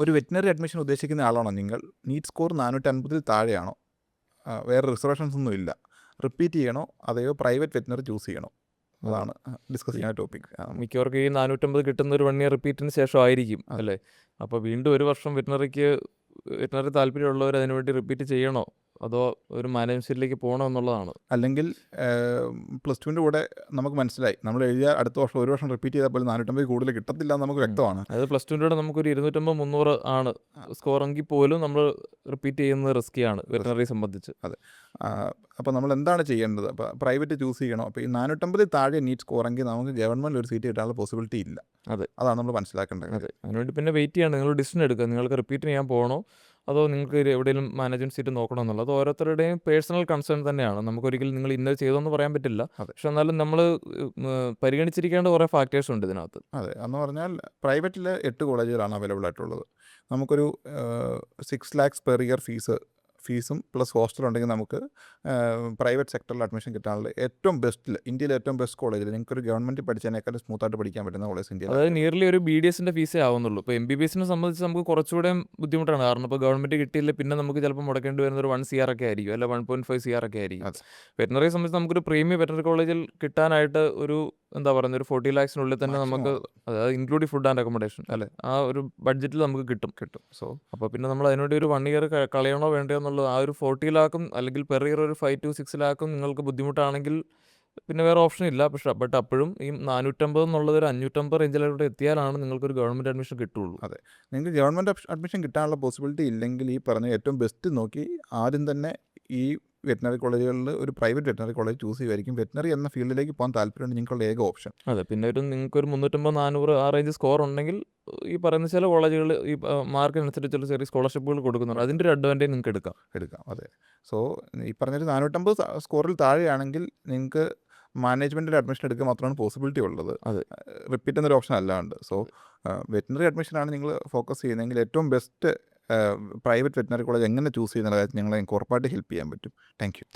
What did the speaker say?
ഒരു veterinary admission ഉദ്ദേശിക്കുന്ന ആളാണോ നിങ്ങൾ? നീറ്റ് സ്കോർ 450 താഴെയാണോ? വേറെ റിസർവേഷൻസ് ഒന്നും ഇല്ല. റിപ്പീറ്റ് ചെയ്യണോ അതെയോ പ്രൈവറ്റ് വെറ്റിനറി ചൂസ് ചെയ്യണോ? അതാണ് ഡിസ്കസ് ചെയ്യുന്ന ടോപ്പിക്. മിക്കവർക്കും ഈ 450 കിട്ടുന്ന ഒരു 1 ഇയർ റിപ്പീറ്റിന് ശേഷം ആയിരിക്കും അല്ലേ? അപ്പോൾ വീണ്ടും ഒരു വർഷം വെറ്റിനറി താല്പര്യമുള്ളവർ അതിനുവേണ്ടി റിപ്പീറ്റ് ചെയ്യണോ, അതോ ഒരു മാനേജ്മെന്റിലേക്ക് പോകണോ എന്നുള്ളതാണ്. അല്ലെങ്കിൽ +2ൻ്റെ കൂടെ നമുക്ക് മനസ്സിലായി നമ്മൾ എഴുതിയ അടുത്ത വർഷം ഒരു വർഷം റിപ്പീറ്റ് ചെയ്താൽ പോലും 450 കൂടുതൽ കിട്ടത്തില്ല എന്ന് നമുക്ക് വ്യക്തമാണ്. അതായത് +2ൻ്റെ കൂടെ നമുക്കൊരു 250-300 ആണ് സ്കോർ എങ്കിൽ പോലും നമ്മൾ റിപ്പീറ്റ് ചെയ്യുന്നത് റിസ്ക്കിയാണ് വെറ്റിനറി സംബന്ധിച്ച്. അതെ. അപ്പോൾ നമ്മൾ എന്താണ് ചെയ്യേണ്ടത്? അപ്പോൾ പ്രൈവറ്റ് ചൂസ് ചെയ്യണോ? അപ്പോൾ ഈ 450 താഴെ നീറ്റ് സ്കോറെങ്കിൽ നമുക്ക് ഗവൺമെൻറ് ഒരു സീറ്റ് കിട്ടാനുള്ള പോസിബിലിറ്റി ഇല്ല. അതെ, അതാണ് നമ്മൾ മനസ്സിലാക്കേണ്ടത്. അതെ. അതിനുവേണ്ടി പിന്നെ വെയിറ്റ് ചെയ്യണം. നിങ്ങൾ ഡിസിഷൻ എടുക്കുക. നിങ്ങൾക്ക് റിപ്പീറ്റ് ചെയ്യാൻ പോകണോ, അതോ നിങ്ങൾക്ക് എവിടെയെങ്കിലും മാനേജ്മെന്റ് സീറ്റ് നോക്കണമെന്നുള്ളത് ഓരോരുത്തരുടെയും പേഴ്സണൽ കൺസേൺ തന്നെയാണ്. നമുക്കൊരിക്കലും നിങ്ങൾ ഇന്നത് ചെയ്തോന്ന് പറയാൻ പറ്റില്ല. അതെ. പക്ഷെ എന്നാലും നമ്മൾ പരിഗണിച്ചിരിക്കേണ്ട കുറേ ഫാക്ടേഴ്സ് ഉണ്ട് ഇതിനകത്ത്. അതെ, എന്ന് പറഞ്ഞാൽ പ്രൈവറ്റിൽ 8 കോളേജുകളാണ് അവൈലബിൾ ആയിട്ടുള്ളത്. നമുക്കൊരു 6 lakhs പെർ ഇയർ ഫീസും പ്ലസ് ഹോസ്റ്റൽ ഉണ്ടെങ്കിൽ നമുക്ക് പ്രൈവറ്റ് സെക്ടറിൽ അഡ്മിഷൻ കിട്ടാനുള്ള ഏറ്റവും ബെസ്റ്റിൽ ഇന്ത്യയിലെ ഏറ്റവും ബെസ്റ്റ് കോളേജിൽ നിങ്ങൾക്കൊരു ഗവൺമെൻറ് പഠിച്ചതിനേക്കാളും സ്മൂത്തായിട്ട് പഠിക്കാൻ പറ്റുന്ന കോളേജ് ഇന്ത്യയിൽ. അതായത് നിയർലി ഒരു BDSന്റെ ഫീസേ ആവുന്നുള്ളൂ. ഇപ്പോൾ MBBSനെ സംബന്ധിച്ച് നമുക്ക് കുറച്ചുകൂടെ ബുദ്ധിമുട്ടാണ്. കാരണം ഇപ്പോൾ ഗവൺമെൻറ് കിട്ടിയില്ല, പിന്നെ നമുക്ക് ചിലപ്പോൾ മുടക്കേണ്ടി വരുന്ന ഒരു 1 CR ഒക്കെ ആയിരിക്കും, അല്ല 1.5 CR ഒക്കെ ആയിരിക്കും. വെറ്റിനറിയെ സംബന്ധിച്ച് നമുക്കൊരു പ്രീമിയം വെറ്റിനറി കോളേജിൽ കിട്ടാനായിട്ട് ഒരു എന്താ പറയുന്നത്, ഒരു 40 lakhsനുള്ളിൽ തന്നെ നമുക്ക്, അതായത് ഇൻക്ലൂഡിങ് ഫുഡ് ആൻഡ് അക്കോമഡേഷൻ അല്ലേ, ആ ഒരു ബഡ്ജറ്റിൽ നമുക്ക് കിട്ടും. സോ അപ്പോൾ പിന്നെ നമ്മൾ അതിനുവേണ്ടി ഒരു 1 ഇയർ കളയണോ വേണ്ടയോ എന്നുള്ളത്, ആ ഒരു 40 lakhും അല്ലെങ്കിൽ പെർ ഇയർ ഒരു 5 to 6 lakhും നിങ്ങൾക്ക് ബുദ്ധിമുട്ടാണെങ്കിൽ പിന്നെ വേറെ ഓപ്ഷൻ ഇല്ല. ബട്ട് അപ്പോഴും ഈ 450 എന്നുള്ളത് ഒരു 550 റേഞ്ചിലോട്ട് എത്തിയാലാണ് നിങ്ങൾക്കൊരു ഗവൺമെൻറ് അഡ്മിഷൻ കിട്ടുള്ളൂ. അതെ, നിങ്ങൾക്ക് ഗവൺമെൻറ് അഡ്മിഷൻ കിട്ടാനുള്ള പോസിബിലിറ്റി ഇല്ലെങ്കിൽ ഈ പറഞ്ഞ ഏറ്റവും ബെസ്റ്റ് നോക്കി ആദ്യം തന്നെ ഈ വെറ്റിനറി കോളേജുകളിൽ ഒരു പ്രൈവറ്റ് വെറ്റിനറി കോളേജ് ചൂസ് ചെയ്യുമായിരിക്കും വെറ്റിനറി എന്ന ഫീൽഡിലേക്ക് പോകാൻ താല്പര്യമുണ്ട് നിങ്ങളുടെ ഏക ഓപ്ഷൻ. അതെ, പിന്നെ നിങ്ങൾക്കൊരു 350-400 ആ റേഞ്ച് സ്കോർ ഉണ്ടെങ്കിൽ ഈ പറയുന്ന ചില കോളേജുകൾ ഈ മാർക്കിനനുസരിച്ചുള്ള ചെറിയ സ്കോളർഷിപ്പുകൾ കൊടുക്കുന്നുണ്ട്. അതിൻ്റെ ഒരു അഡ്വാൻറ്റേജ് നിങ്ങൾക്ക് എടുക്കാം. അതെ. സോ ഈ പറഞ്ഞൊരു 450 സ്കോറിൽ താഴെയാണെങ്കിൽ നിങ്ങൾക്ക് മാനേജ്മെൻറ്റിൽ അഡ്മിഷൻ എടുക്കുക മാത്രമാണ് പോസിബിലിറ്റി ഉള്ളത്. അതെ, റിപ്പീറ്റ് എന്നൊരു ഓപ്ഷൻ അല്ലാണ്ട്. സോ വെറ്റിനറി അഡ്മിഷനാണ് നിങ്ങൾ ഫോക്കസ് ചെയ്യുന്നതെങ്കിൽ ഏറ്റവും ബെസ്റ്റ് പ്രൈവറ്റ് വെറ്റിനറി കോളേജ് എങ്ങനെ ചൂസ് ചെയ്യുന്ന കാര്യത്തിൽ ഞങ്ങളെ ഉറപ്പായിട്ട് ഹെൽപ്പ് ചെയ്യാൻ പറ്റും. Thank you.